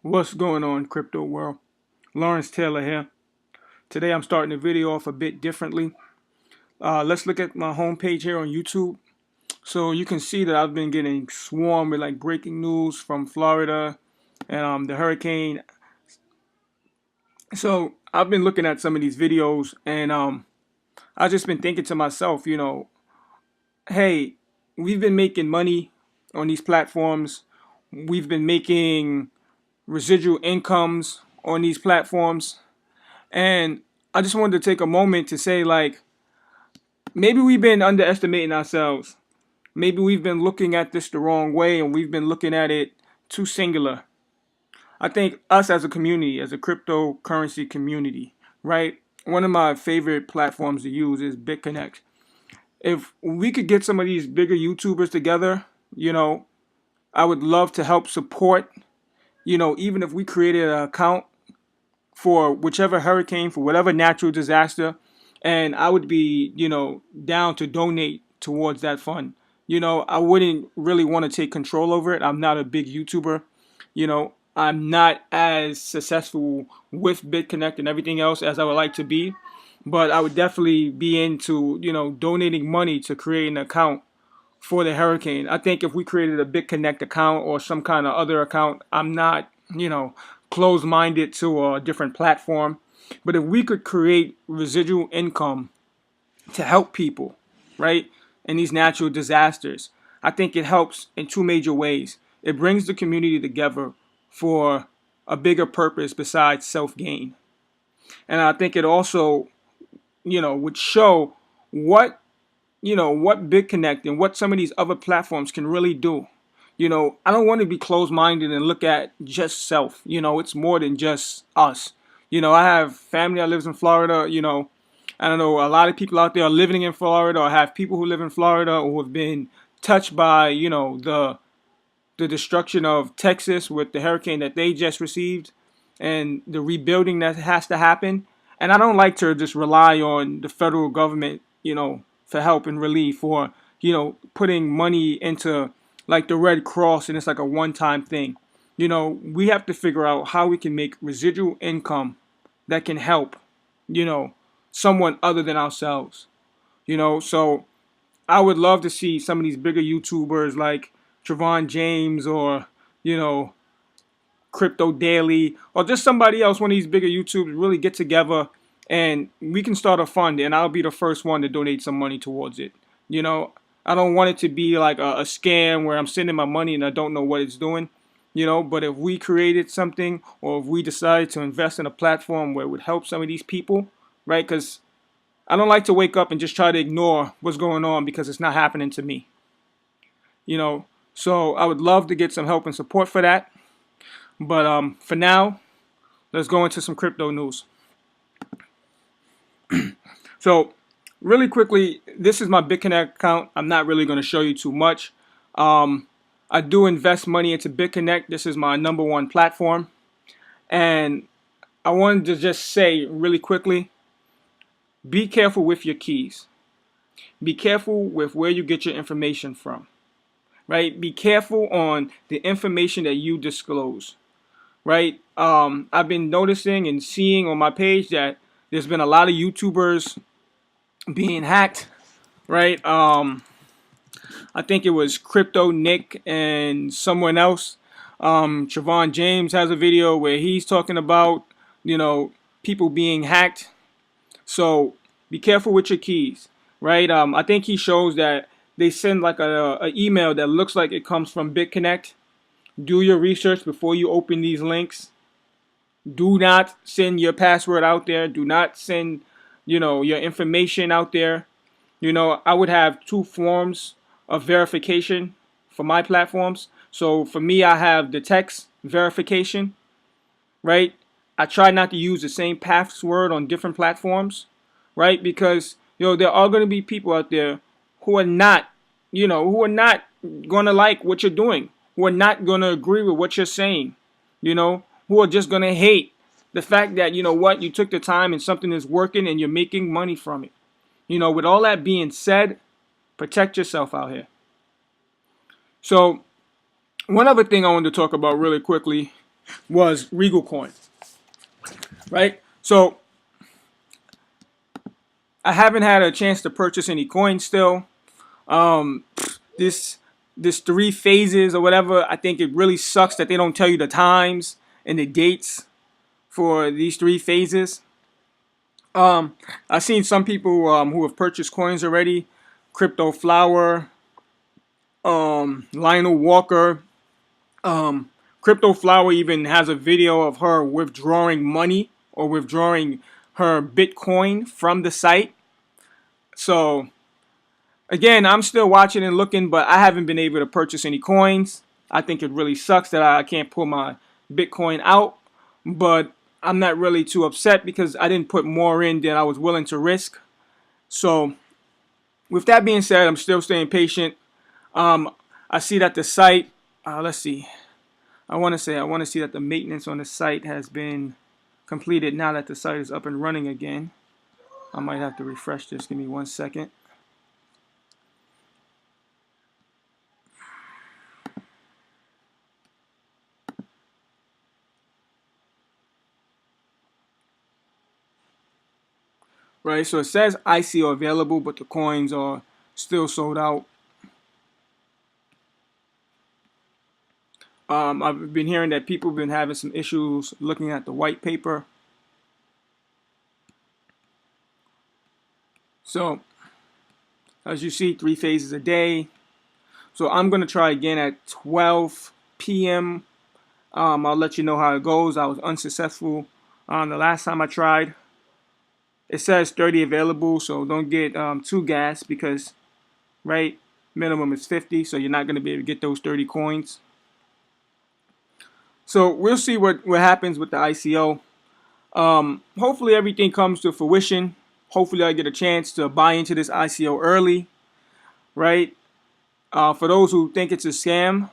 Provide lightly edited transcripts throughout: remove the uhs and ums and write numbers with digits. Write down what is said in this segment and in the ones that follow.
What's going on, crypto world? Lawrence Taylor here. Today I'm starting the video off a bit differently. Let's look at my homepage here on YouTube. So you can see that I've been getting swarmed with like breaking news from Florida and the hurricane. So I've been looking at some of these videos and I've just been thinking to myself, hey, we've been making money on these platforms. We've been making residual incomes on these platforms. And I just wanted to take a moment to say, like, maybe we've been underestimating ourselves. Maybe we've been looking at this the wrong way and we've been looking at it too singular. I think us as a community, as a cryptocurrency community, right? One of my favorite platforms to use is Bitconnect. If we could get some of these bigger YouTubers together, I would love to help support, even if we created an account for whichever hurricane, for whatever natural disaster, and I would be, down to donate towards that fund. I wouldn't really want to take control over it. I'm not a big YouTuber. I'm not as successful with BitConnect and everything else as I would like to be, but I would definitely be into, donating money to create an account for the hurricane. I think if we created a BitConnect account or some kind of other account, I'm not, closed-minded to a different platform. But if we could create residual income to help people, right, in these natural disasters, I think it helps in two major ways. It brings the community together for a bigger purpose besides self-gain. And I think it also, would show what, what BitConnect and what some of these other platforms can really do. I don't want to be closed-minded and look at just self. It's more than just us. I have family that lives in Florida. I don't know, a lot of people out there are living in Florida or have people who live in Florida who have been touched by, the destruction of Texas with the hurricane that they just received and the rebuilding that has to happen. And I don't like to just rely on the federal government, for help and relief or, putting money into like the Red Cross and it's like a one-time thing. We have to figure out how we can make residual income that can help, someone other than ourselves. So I would love to see some of these bigger YouTubers like Trevon James or, Crypto Daily or just somebody else, one of these bigger YouTubers really get together and we can start a fund and I'll be the first one to donate some money towards it. I don't want it to be like a scam where I'm sending my money and I don't know what it's doing. But if we created something or if we decided to invest in a platform where it would help some of these people, right? Because I don't like to wake up and just try to ignore what's going on because it's not happening to me. So I would love to get some help and support for that. But for now, let's go into some crypto news. So really quickly, this is my Bitconnect account. I'm not really going to show you too much. I do invest money into Bitconnect. This is my number one platform. And I wanted to just say really quickly, be careful with your keys. Be careful with where you get your information from. Right? Be careful on the information that you disclose. Right? I've been noticing and seeing on my page that there's been a lot of YouTubers being hacked. Right? I think it was Crypto Nick and someone else. Trevon James has a video where he's talking about, people being hacked. So be careful with your keys, right? I think he shows that they send like a email that looks like it comes from Bitconnect. Do your research before you open these links. Do not send your password out there. Do not send, your information out there. I would have two forms of verification for my platforms. So for me, I have the text verification, right? I try not to use the same password on different platforms, right? Because, there are going to be people out there who are not, going to like what you're doing, who are not going to agree with what you're saying, who are just going to hate the fact that, you took the time and something is working and you're making money from it. With all that being said, protect yourself out here. So, one other thing I wanted to talk about really quickly was Regal coin, right? So I haven't had a chance to purchase any coins still. Um, this this three phases or whatever, I think it really sucks that they don't tell you the times and the dates for these three phases. Um, I've seen some people who have purchased coins already. Crypto Flower, Lionel Walker. Um, Crypto Flower even has a video of her withdrawing money or withdrawing her Bitcoin from the site. So again, I'm still watching and looking, but I haven't been able to purchase any coins. I think it really sucks that I can't pull my Bitcoin out, but I'm not really too upset because I didn't put more in than I was willing to risk. So, with that being said, I'm still staying patient. Um, I see that the site, let's see, I want to see that the maintenance on the site has been completed now that the site is up and running again. I might have to refresh this. Give me 1 second. Right, so it says ICO available, but the coins are still sold out. I've been hearing that people have been having some issues looking at the white paper. So, as you see, 3 phases a day. So I'm going to try again at 12 p.m. I'll let you know how it goes. I was unsuccessful the last time I tried. It says 30 available, so don't get too gassed because, right, minimum is 50, so you're not going to be able to get those 30 coins. So we'll see what happens with the ICO. Hopefully everything comes to fruition. Hopefully I get a chance to buy into this ICO early, right? For those who think it's a scam,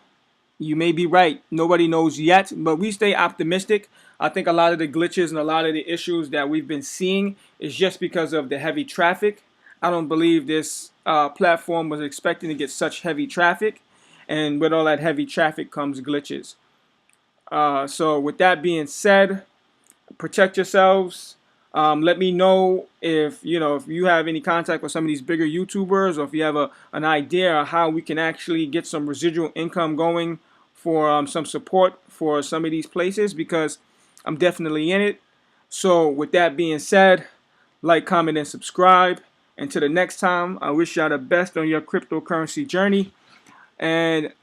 you may be right. Nobody knows yet, but we stay optimistic. I think a lot of the glitches and a lot of the issues that we've been seeing is just because of the heavy traffic. I don't believe this platform was expecting to get such heavy traffic, and with all that heavy traffic comes glitches. So with that being said, protect yourselves. Let me know if you have any contact with some of these bigger YouTubers, or if you have an idea of how we can actually get some residual income going for some support for some of these places, because I'm definitely in it. So with that being said, like, comment, and subscribe. Until the next time, I wish y'all the best on your cryptocurrency journey. And